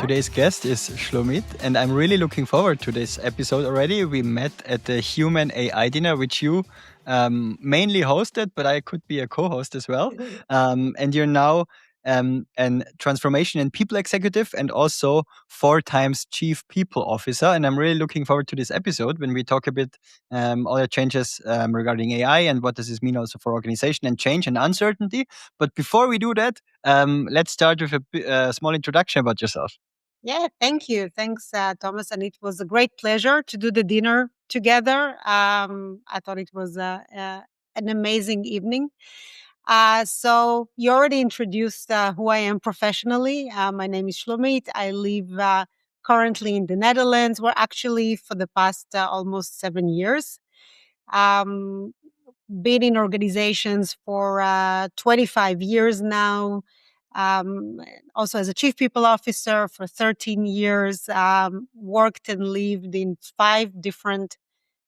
Today's guest is Shlomit, and I'm really looking forward to this episode already. We met at the Human AI dinner, which you mainly hosted, but I could be a co-host as well. And you're now an transformation and people executive and also 4 times chief people officer. And I'm really looking forward to this episode when we talk a bit all the changes regarding AI and what does this mean also for organization and change and uncertainty. But before we do that, let's start with a small introduction about yourself. Yeah, thank you. Thanks, Thomas. And it was a great pleasure to do the dinner together. I thought it was an amazing evening. So you already introduced who I am professionally. My name is Shlomit. I live currently in the Netherlands. We're actually for the past almost 7 years. Been in organizations for 25 years now. Also as a chief people officer for 13 years, worked and lived in 5 different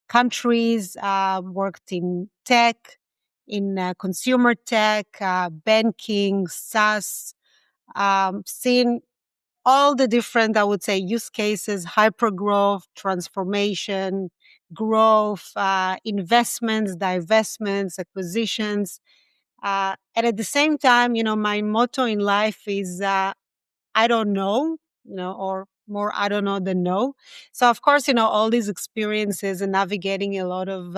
countries, worked in tech, in consumer tech, banking, SaaS, seen all the different, I would say, use cases, hypergrowth, transformation, growth, investments, divestments, acquisitions. And at the same time, my motto in life is I don't know, or more I don't know than no. So, of course, all these experiences and navigating a lot of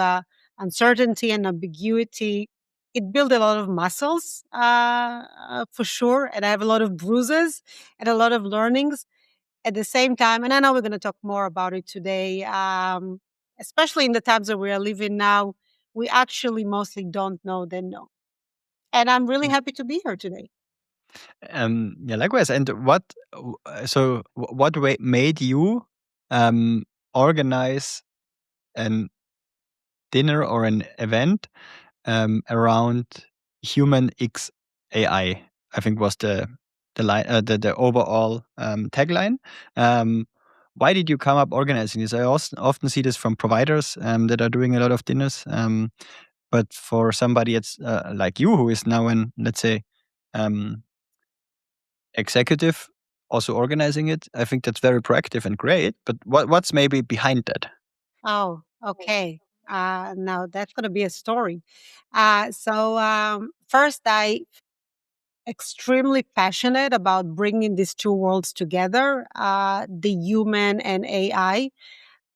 uncertainty and ambiguity, it built a lot of muscles for sure. And I have a lot of bruises and a lot of learnings at the same time. And I know we're going to talk more about it today, especially in the times that we are living now. We actually mostly don't know than know. And I'm really happy to be here today. Yeah, likewise. And what way made you organize an dinner or an event around human X AI? I think was the line, the overall tagline. Why did you come up organizing this? I also often see this from providers that are doing a lot of dinners. But for somebody it's like you, who is now an, let's say, executive, also organizing it, I think that's very proactive and great. But what's maybe behind that? Oh, okay. Now that's going to be a story. First, I extremely passionate about bringing these two worlds together, the human and AI.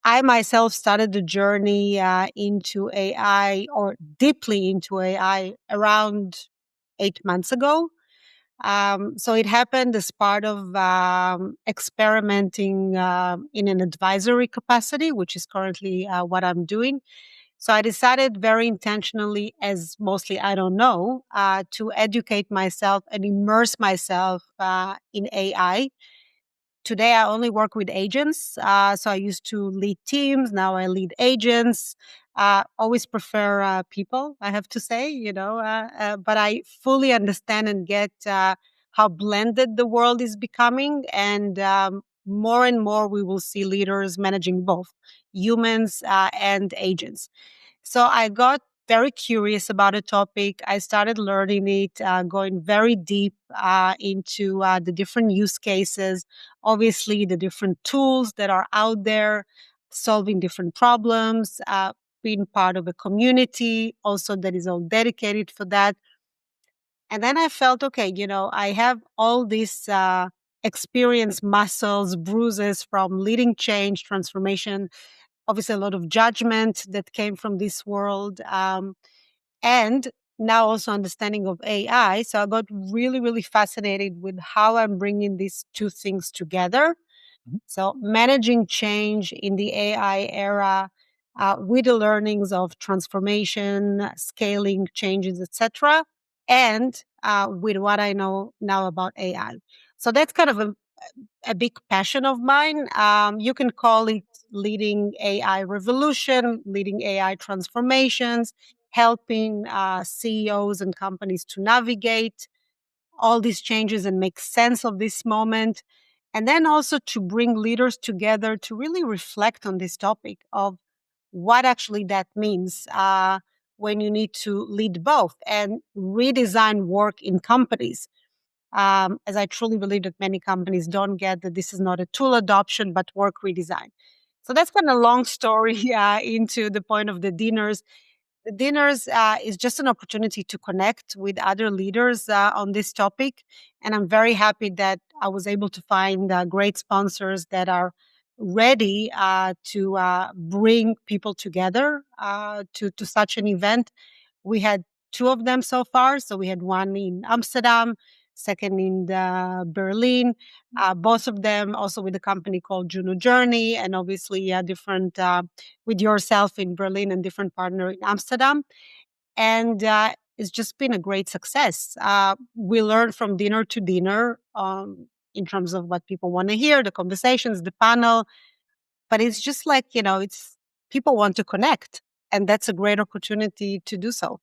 I myself started the journey into AI or deeply into AI around 8 months ago. So it happened as part of experimenting in an advisory capacity, which is currently what I'm doing. So I decided very intentionally, as mostly I don't know, to educate myself and immerse myself in AI. Today, I only work with agents. So I used to lead teams. Now I lead agents. Always prefer people, I have to say, but I fully understand and get how blended the world is becoming. And more and more, we will see leaders managing both humans and agents. So I got very curious about a topic. I started learning it, going very deep into the different use cases, obviously, the different tools that are out there, solving different problems, being part of a community also that is all dedicated for that. And then I felt, okay, I have all these experience, muscles, bruises from leading change, transformation, obviously a lot of judgment that came from this world, and now also understanding of AI. So I got really, really fascinated with how I'm bringing these two things together. Mhm. So managing change in the AI era with the learnings of transformation, scaling changes, etc., and with what I know now about AI. So that's kind of a big passion of mine. You can call it leading AI revolution, leading AI transformations, helping CEOs and companies to navigate all these changes and make sense of this moment. And then also to bring leaders together to really reflect on this topic of what actually that means when you need to lead both and redesign work in companies. as I truly believe that many companies don't get that this is not a tool adoption, but work redesign. So that's kind of a long story into the point of the dinners. The dinners is just an opportunity to connect with other leaders on this topic. And I'm very happy that I was able to find great sponsors that are ready to bring people together to such an event. We had two of them so far. So we had one in Amsterdam, second in Berlin, both of them also with a company called Juno Journey, and obviously different with yourself in Berlin and different partner in Amsterdam. And it's just been a great success. We learn from dinner to dinner in terms of what people want to hear, the conversations, the panel. But it's just like, it's people want to connect. And that's a great opportunity to do so.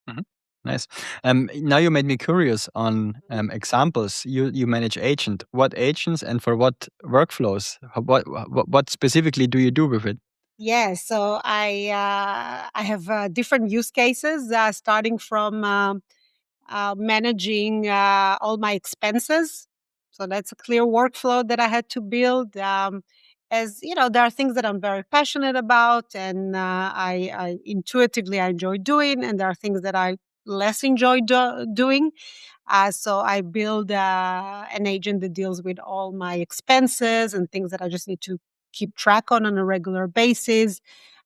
Mhm. Nice. Now you made me curious on examples. You manage agent. What agents and for what workflows? What specifically do you do with it? Yeah, so I have different use cases, starting from managing all my expenses. So that's a clear workflow that I had to build. As you know, there are things that I'm very passionate about, and I intuitively I enjoy doing, and there are things that I less enjoy doing. So I build an agent that deals with all my expenses and things that I just need to keep track on a regular basis.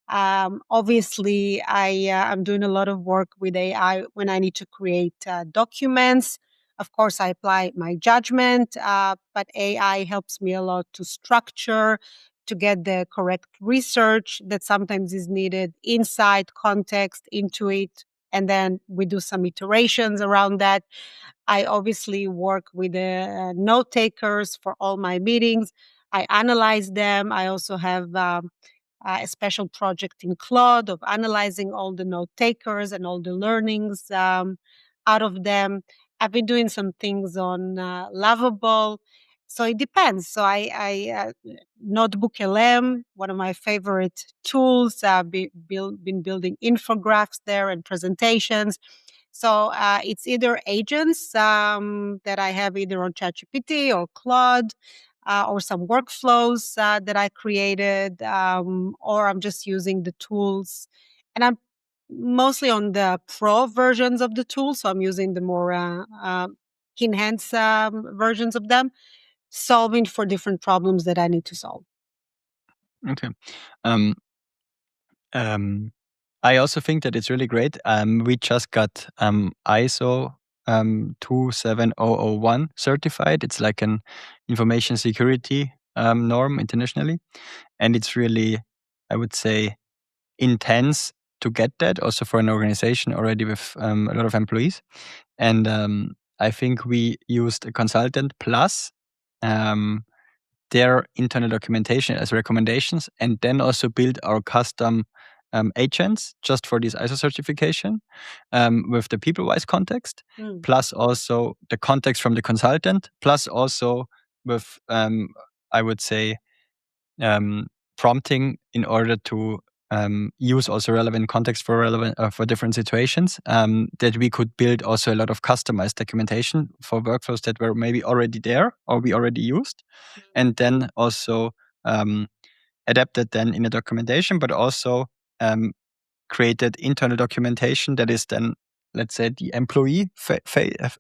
Obviously, I'm doing a lot of work with AI when I need to create documents. Of course, I apply my judgment, but AI helps me a lot to structure, to get the correct research that sometimes is needed, insight, context into it. And then we do some iterations around that. I obviously work with the note takers for all my meetings. I analyze them. I also have a special project in Claude of analyzing all the note takers and all the learnings out of them. I've been doing some things on Lovable. So it depends. So Notebook LM, one of my favorite tools, been building infographics there and presentations. So it's either agents that I have either on ChatGPT or Claude, or some workflows that I created, or I'm just using the tools. And I'm mostly on the pro versions of the tool, so I'm using the more enhanced versions of them, solving for different problems that I need to solve. Okay. Um, um, I also think that it's really great. We just got ISO 27001 certified. It's like an information security norm internationally. And it's really, I would say, intense to get that, also for an organization already with a lot of employees. And I think we used a consultant plus their internal documentation as recommendations, and then also build our custom agents just for this ISO certification with the people-wise context, plus also the context from the consultant, plus also with, I would say, prompting in order to use also relevant context for relevant for different situations, that we could build also a lot of customized documentation for workflows that were maybe already there or we already used, and then also adapted then in a documentation, but also created internal documentation that is then, let's say, the employee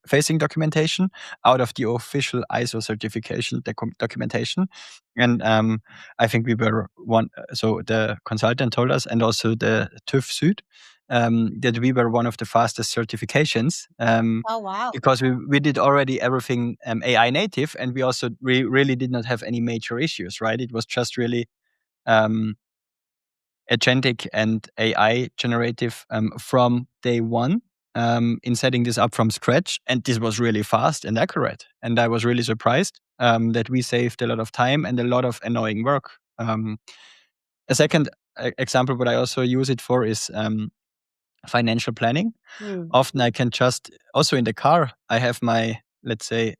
facing documentation out of the official ISO certification documentation. And I think we were one, so the consultant told us, and also the TÜV Süd, that we were one of the fastest certifications. Oh, wow. Because we did already everything AI native, and we also really did not have any major issues, right? It was just really agentic and AI generative from day one, in setting this up from scratch. And this was really fast and accurate. And I was really surprised that we saved a lot of time and a lot of annoying work. A second example, what I also use it for is financial planning. Often I can just, also in the car, I have my, let's say,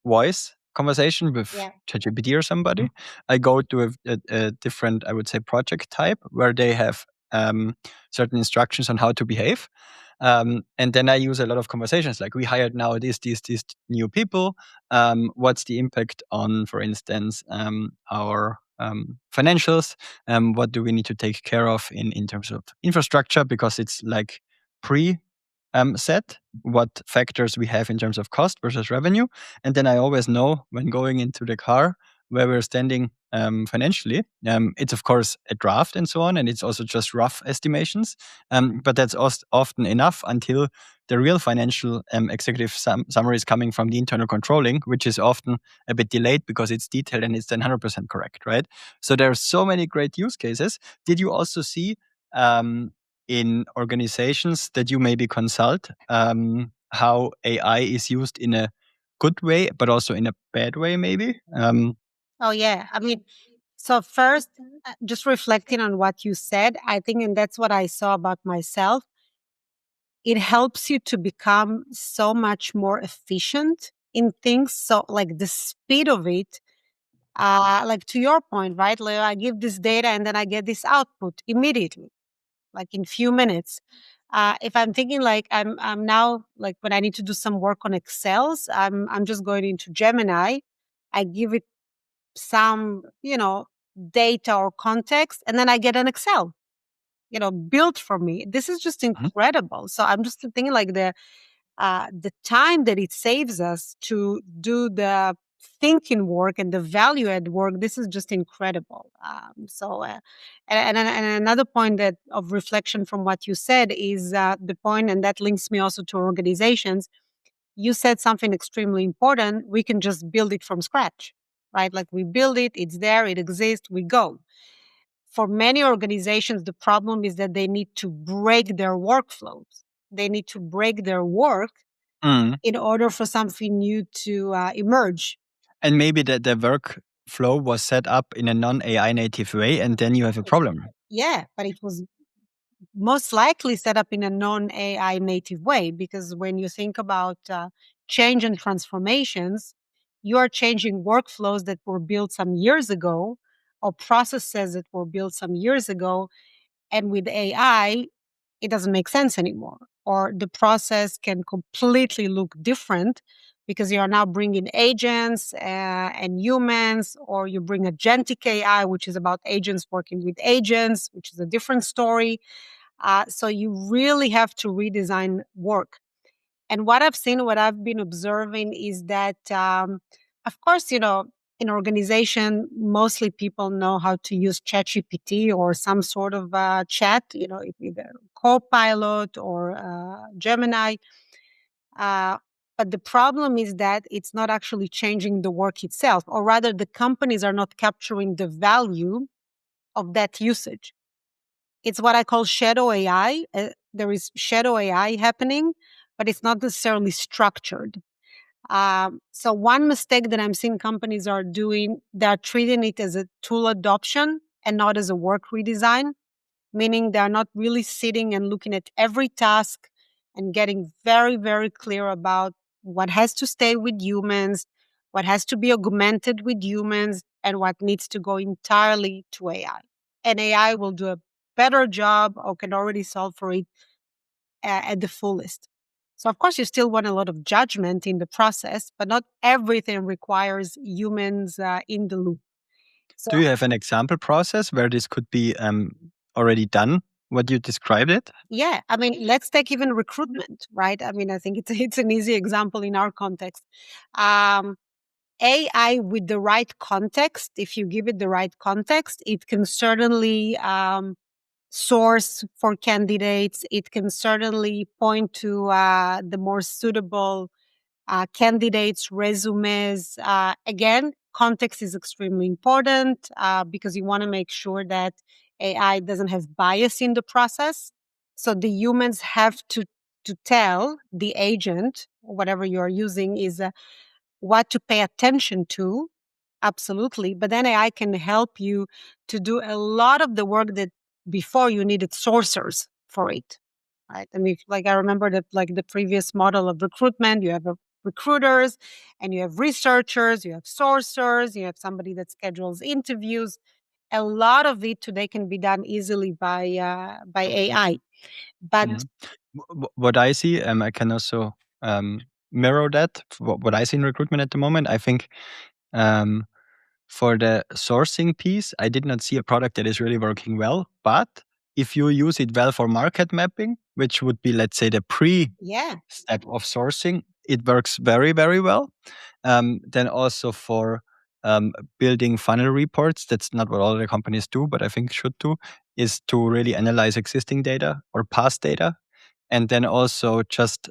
voice conversation with ChatGPT or somebody. I go to a different, I would say, project type where they have certain instructions on how to behave. And then I use a lot of conversations like, we hired now these new people. What's the impact on, for instance, our financials? What do we need to take care of in terms of infrastructure? Because it's like pre set what factors we have in terms of cost versus revenue. And then I always know when going into the car where we're standing financially. It's of course a draft and so on, and it's also just rough estimations. But that's often enough until the real financial executive summary is coming from the internal controlling, which is often a bit delayed because it's detailed and it's then 100% correct, right? So there are so many great use cases. Did you also see in organizations that you maybe consult how AI is used in a good way, but also in a bad way, maybe? Oh, yeah. I mean, so first, just reflecting on what you said, I think, and that's what I saw about myself, it helps you to become so much more efficient in things. So, like the speed of it, like to your point, right? Like I give this data and then I get this output immediately, like in few minutes. If I'm thinking like I'm now like when I need to do some work on Excels, I'm just going into Gemini. I give it some, data or context, and then I get an Excel, built for me. This is just Mhm. incredible. So I'm just thinking like the time that it saves us to do the thinking work and the value add work. This is just incredible. And another point that of reflection from what you said is the point, and that links me also to organizations. You said something extremely important. We can just build it from scratch, right? Like we build it, it's there, it exists, we go. For many organizations, the problem is that they need to break their workflows. They need to break their work Mm. in order for something new to emerge. And maybe the workflow was set up in a non-AI native way, and then you have a problem. Yeah, but it was most likely set up in a non-AI native way, because when you think about change and transformations, you are changing workflows that were built some years ago or processes that were built some years ago. And with AI, it doesn't make sense anymore. Or the process can completely look different because you are now bringing agents and humans, or you bring agentic AI, which is about agents working with agents, which is a different story. So you really have to redesign work. And what I've seen, what I've been observing is that, of course, in organization, mostly people know how to use ChatGPT or some sort of chat, either Copilot or Gemini. Uh, but the problem is that it's not actually changing the work itself, or rather, the companies are not capturing the value of that usage. It's what I call shadow AI. There is shadow AI happening, but it's not necessarily structured. So one mistake that I'm seeing companies are doing, they're treating it as a tool adoption and not as a work redesign, meaning they're not really sitting and looking at every task and getting very, very clear about what has to stay with humans, what has to be augmented with humans, and what needs to go entirely to AI. And AI will do a better job or can already solve for it at the fullest. So, of course, you still want a lot of judgment in the process, but not everything requires humans in the loop. So, Do you have an example process where this could be already done? What you described it? yeah, I mean, let's take even recruitment, right? I mean, I think it's an easy example in our context. Um, AI with the right context, if you give it the right context, it can certainly source for candidates. It can certainly point to the more suitable candidates' resumes. Again, context is extremely important because you want to make sure that AI doesn't have bias in the process. So the humans have to tell the agent, whatever you're using, is what to pay attention to. Absolutely. But then AI can help you to do a lot of the work that before you needed sourcers for it. Right. I mean, like I remember that like the previous model of recruitment, you have recruiters and you have researchers, you have sourcers, you have somebody that schedules interviews. a lot of it today can be done easily by AI. But What I see, I can also mirror that. What I see in recruitment at the moment, I think um, for the sourcing piece, I did not see a product that is really working well. But if you use it well for market mapping, which would be, let's say, the step of sourcing, it works very, very well. Then also for building funnel reports, that's not what all the companies do, but I think should do, is to really analyze existing data or past data, and then also just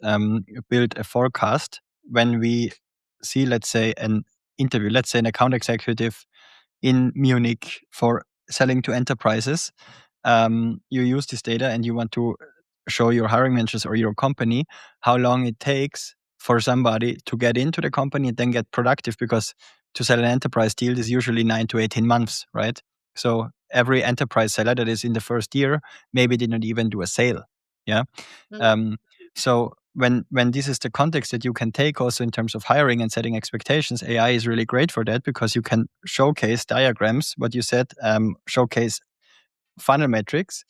build a forecast when we see, let's say, an interview, let's say an account executive in Munich for selling to enterprises. You use this data and you want to show your hiring managers or your company how long it takes for somebody to get into the company and then get productive, because to sell an enterprise deal is usually 9 to 18 months, right? So every enterprise seller that is in the first year maybe did not even do a sale. Yeah. So when this is the context that you can take also in terms of hiring and setting expectations, AI is really great for that, because you can showcase diagrams, what you said, showcase funnel metrics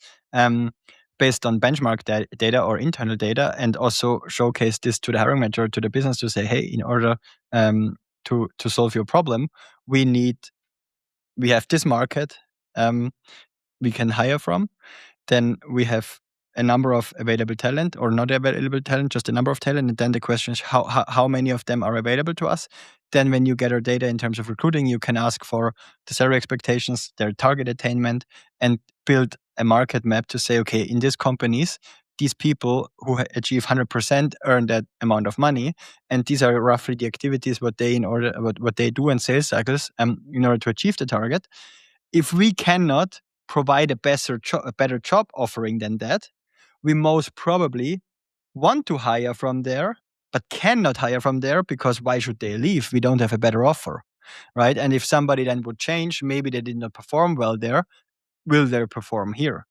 based on benchmark data or internal data, and also showcase this to the hiring manager, to the business, to say, hey, in order to solve your problem, we have this market we can hire from. Then we have a number of available talent, or not available talent, just a number of talent. And then the question is how many of them are available to us. Then when you gather data in terms of recruiting, you can ask for the salary expectations, their target attainment, and build a market map to say, okay, in these companies, these people who achieve 100% earn that amount of money, and these are roughly the activities what they do in sales cycles in order to achieve the target. If we cannot provide a better job offering than that, we most probably want to hire from there, but cannot hire from there, because why should they leave? We don't have a better offer, right? And if somebody then would change, maybe they did not perform well there, will they perform here?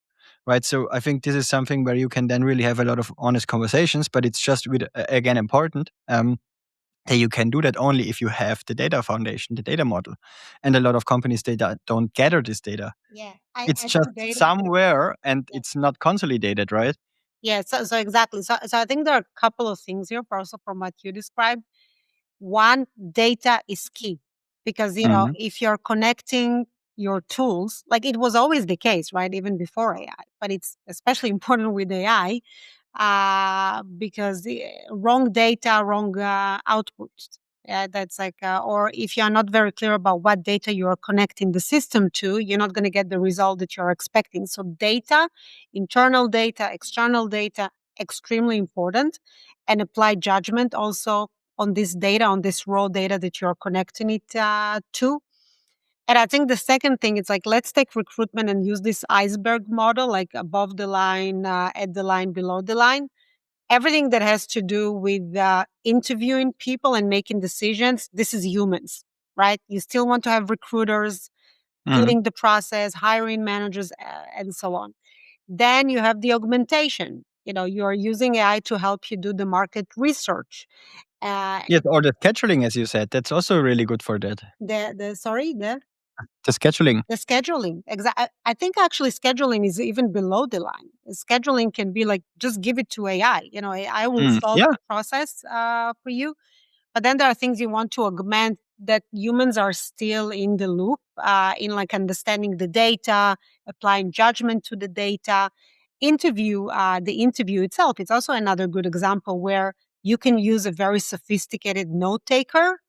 Right. So I think this is something where you can then really have a lot of honest conversations, but it's just again important that you can do that only if you have the data foundation, the data model. And a lot of companies, they don't gather this data. Yeah, It's just somewhere and it's not consolidated, right? Yeah, so exactly. So I think there are a couple of things here, also from what you described. One, data is key, because if you're connecting your tools, like it was always the case, right, even before AI, but it's especially important with AI, because the wrong data, wrong output. Yeah, that's like, or if you're not very clear about what data you're connecting the system to, you're not going to get the result that you're expecting. So data, internal data, external data, extremely important, and apply judgment also on this data, on this raw data that you're connecting it to. And I think the second thing is like, let's take recruitment and use this iceberg model, like above the line, at the line, below the line. Everything that has to do with interviewing people and making decisions, this is humans, right? You still want to have recruiters leading the process, hiring managers, and so on. Then you have the augmentation. You are using AI to help you do the market research. Yes, or the scheduling, as you said, that's also really good for that. The scheduling. The scheduling. Exactly. I think actually scheduling is even below the line. Scheduling can be like, just give it to AI. AI will solve the process for you. But then there are things you want to augment that humans are still in the loop, in like understanding the data, applying judgment to the data. The interview itself, it's also another good example where you can use a very sophisticated note taker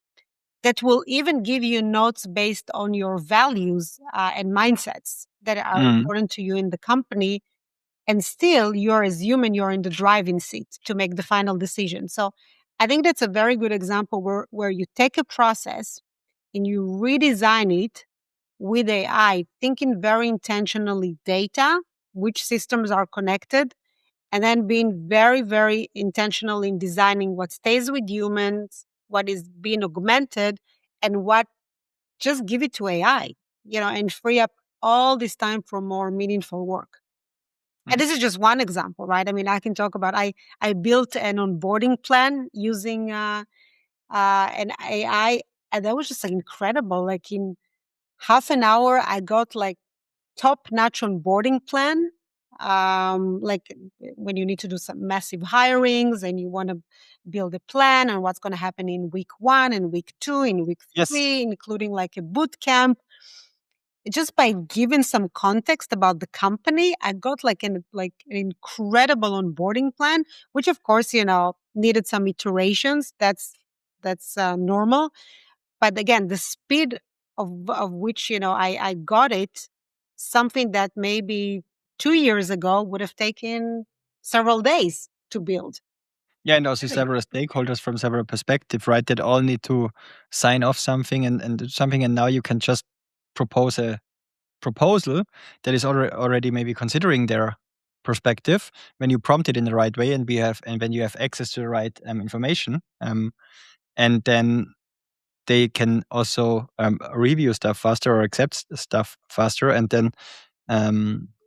that will even give you notes based on your values and mindsets that are important to you in the company. And still, you're as human, you're in the driving seat to make the final decision. So I think that's a very good example where you take a process and you redesign it with AI, thinking very intentionally data, which systems are connected, and then being very, very intentional in designing what stays with humans, what is being augmented, and what just give it to AI, and free up all this time for more meaningful work. And this is just one example, right? I mean, I can talk about, I built an onboarding plan using an AI, and that was just like incredible. Like in half an hour, I got like top-notch onboarding plan. Like when you need to do some massive hirings and you want to build a plan on what's going to happen in week 1 and week 2, in week Yes. 3, including like a boot camp. Just by giving some context about the company, I got like an incredible onboarding plan, which of course, needed some iterations. That's normal. But again, the speed of which, I got it, something that maybe 2 years ago would have taken several days to build. Yeah, and also several stakeholders from several perspectives, right? That all need to sign off something and do something, and now you can just propose a proposal that is already maybe considering their perspective when you prompt it in the right way, and when you have access to the right information, and then they can also review stuff faster or accept stuff faster, and then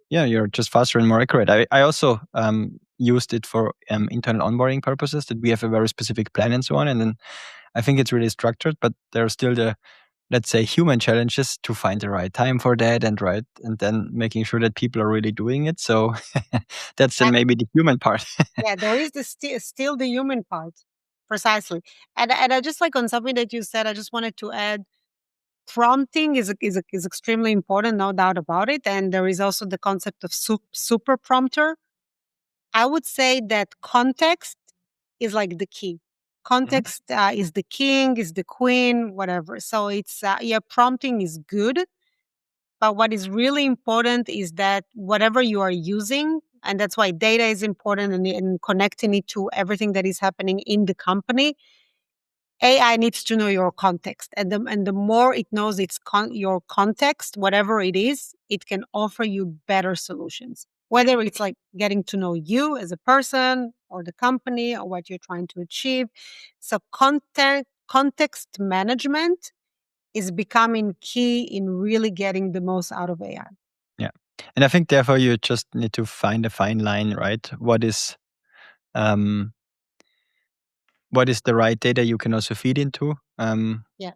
yeah, you're just faster and more accurate. I also used it for internal onboarding purposes, that we have a very specific plan and so on, and then I think it's really structured, but there are still the, let's say, human challenges to find the right time for that, and then making sure that people are really doing it. So that's then maybe the human part. Yeah, there is still the human part, precisely. And I just like on something that you said, I just wanted to add, prompting is extremely important, no doubt about it. And there is also the concept of super prompter. I would say that context is like the key. Mhm. Context is the king, is the queen, whatever. So it's yeah, prompting is good, but what is really important is that whatever you are using, and that's why data is important, and connecting it to everything that is happening in the company. AI needs to know your context, and the more it knows your context, whatever it is, it can offer you better solutions. Whether it's like getting to know you as a person, or the company, or what you're trying to achieve. So context management is becoming key in really getting the most out of AI. Yeah, and I think therefore you just need to find a fine line, right? Um, what is the right data you can also feed into, Yeah.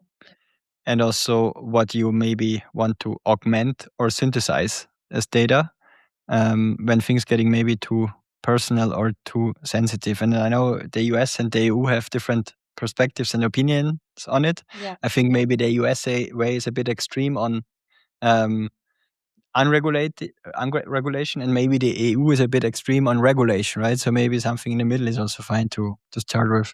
and also what you maybe want to augment or synthesize as data, when things getting maybe too personal or too sensitive. And I know the US and the EU have different perspectives and opinions on it. Yeah. I think maybe the USA way is a bit extreme on um, unregulation, and maybe the EU is a bit extreme on regulation, right? So maybe something in the middle is also fine to start with.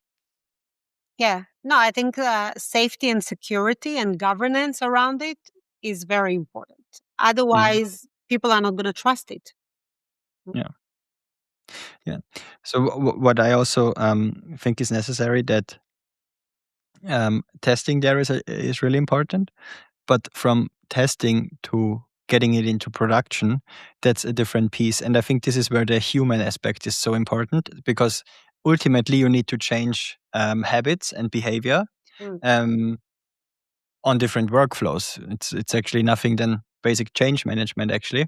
Yeah. No, I think safety and security and governance around it is very important. Mhm. Otherwise, people are not going to trust it. Yeah, yeah. So what I also think is necessary, that testing there is really important, but from testing to getting it into production, that's a different piece. And I think this is where the human aspect is so important, because ultimately you need to change habits and behavior Mm. um, on different workflows. It's actually nothing than basic change management, actually.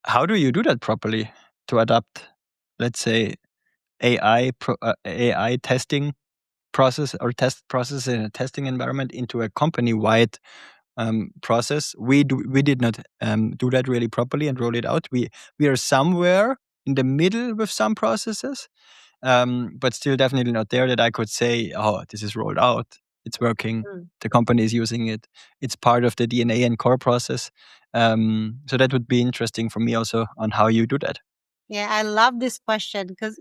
How do you do that properly to adapt, let's say, AI testing process or test process in a testing environment into a company-wide process? We did not do that really properly and roll it out. We are somewhere in the middle with some processes, but still definitely not there that I could say, oh, this is rolled out, it's working, Mm. the company is using it, it's part of the DNA and core process. So that would be interesting for me also on how you do that. Yeah, I love this question because,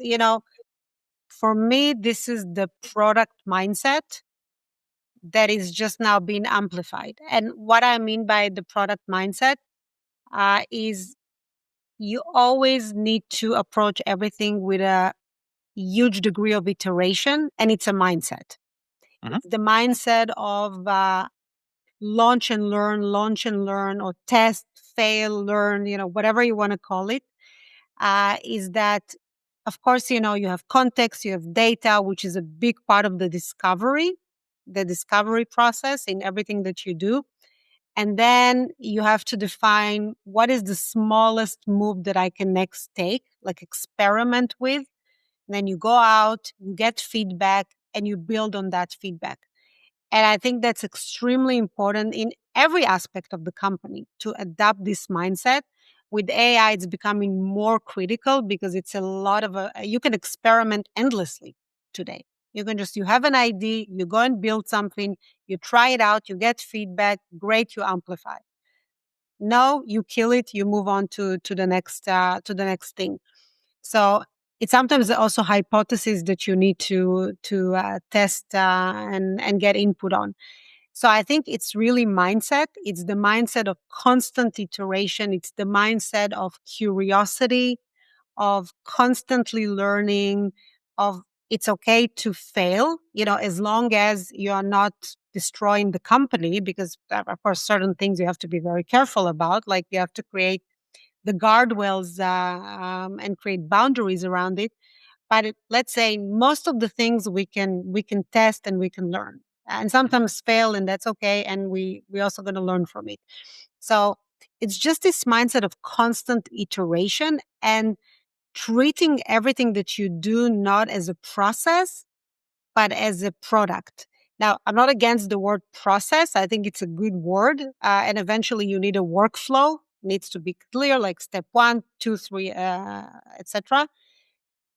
for me, this is the product mindset that is just now being amplified. And what I mean by the product mindset is you always need to approach everything with a huge degree of iteration, and it's a mindset. Mhm. It's the mindset of launch and learn, or test, fail, learn, whatever you want to call it. Is that, of course, you have context, you have data, which is a big part of the discovery process in everything that you do. And then you have to define what is the smallest move that I can next take, like experiment with. And then you go out, you get feedback, and you build on that feedback. And I think that's extremely important in every aspect of the company to adopt this mindset. With AI, it's becoming more critical because it's a lot of you can experiment endlessly today. You have an idea, you go and build something, you try it out, you get feedback, great, you amplify. No, you kill it, you move on to the next thing. So it's sometimes also hypotheses that you need to test and get input on. So I think it's really mindset. It's the mindset of constant iteration. It's the mindset of curiosity, of constantly learning, of it's okay to fail, as long as you are not destroying the company, because of course certain things you have to be very careful about, like you have to create the guardrails and create boundaries around it. But let's say most of the things we can test and we can learn, and sometimes fail, and that's okay. And we also going to learn from it. So it's just this mindset of constant iteration and treating everything that you do not as a process, but as a product. Now, I'm not against the word process. I think it's a good word. And eventually you need a workflow, needs to be clear, like step 1, 2, 3, etc.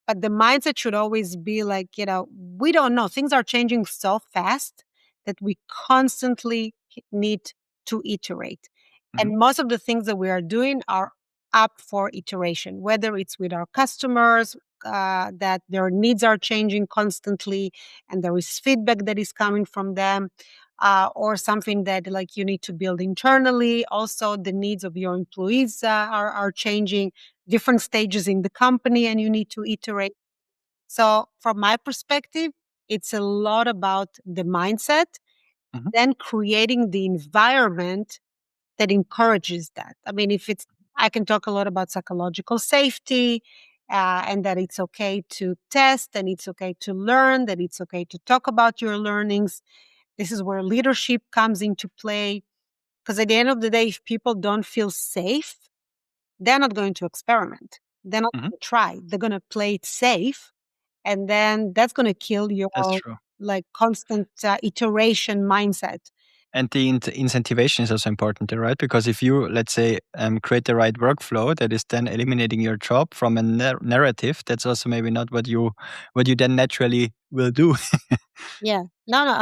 But the mindset should always be like, we don't know. Things are changing so fast that we constantly need to iterate. Mhm. And most of the things that we are doing are up for iteration, whether it's with our customers, that their needs are changing constantly and there is feedback that is coming from them, or something that like you need to build internally. Also, the needs of your employees are changing, different stages in the company, and you need to iterate. So, from my perspective, it's a lot about the mindset, Mhm. then creating the environment that encourages that. I mean, I can talk a lot about psychological safety, and that it's okay to test and it's okay to learn, that it's okay to talk about your learnings. This is where leadership comes into play. Because at the end of the day, if people don't feel safe, they're not going to experiment. They're not Mhm. going to try. They're going to play it safe. And then that's going to kill That's your true. like constant iteration mindset. And the incentivation is also important, right? Because if you, let's say, create the right workflow that is then eliminating your job from a narrative, that's also maybe not what you then naturally will do. Yeah. No, no.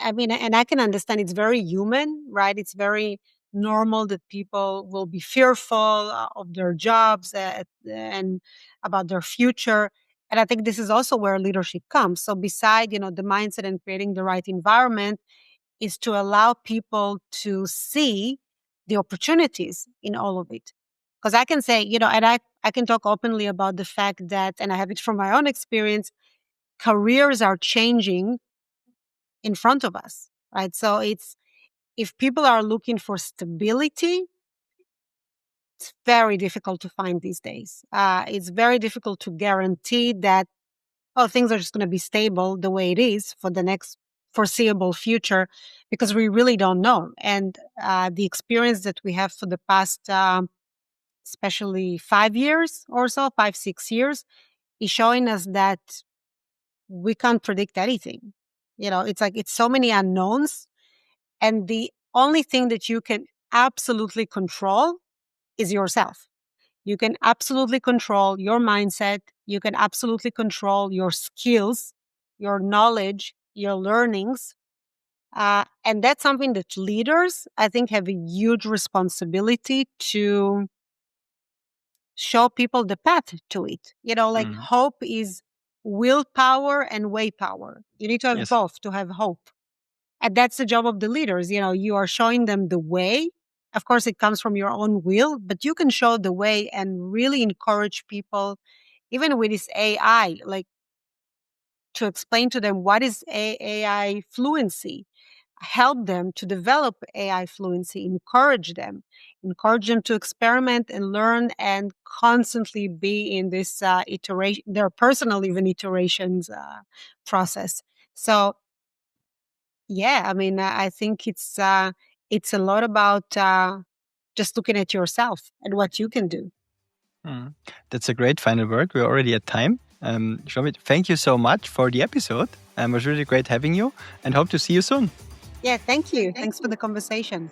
I mean, and I can understand it's very human, right? It's very normal that people will be fearful of their jobs and about their future. And I think this is also where leadership comes. So beside, the mindset and creating the right environment is to allow people to see the opportunities in all of it. Because I can say, and I can talk openly about the fact that, and I have it from my own experience, careers are changing in front of us, right? So if people are looking for stability, it's very difficult to find these days. It's very difficult to guarantee that, oh, things are just going to be stable the way it is for the next foreseeable future, because we really don't know. And the experience that we have for the past, especially 5 years or so, 5, 6 years, is showing us that we can't predict anything. It's like it's so many unknowns. And the only thing that you can absolutely control is yourself. You can absolutely control your mindset. You can absolutely control your skills, your knowledge, your learnings. And that's something that leaders, I think, have a huge responsibility to show people the path to it. Like Mm. hope is willpower and way power. You need to have Yes. both to have hope. And that's the job of the leaders. You are showing them the way. Of course, it comes from your own will, but you can show the way and really encourage people, even with this AI, like to explain to them what is AI fluency, help them to develop AI fluency, encourage them to experiment and learn and constantly be in this iteration, their personal even iterations process. So yeah, I mean, I think it's a lot about just looking at yourself and what you can do. Mm. That's a great final word. We're already at time. Shlomit, thank you so much for the episode. It was really great having you and hope to see you soon. Yeah, thank you. Thanks for the conversation.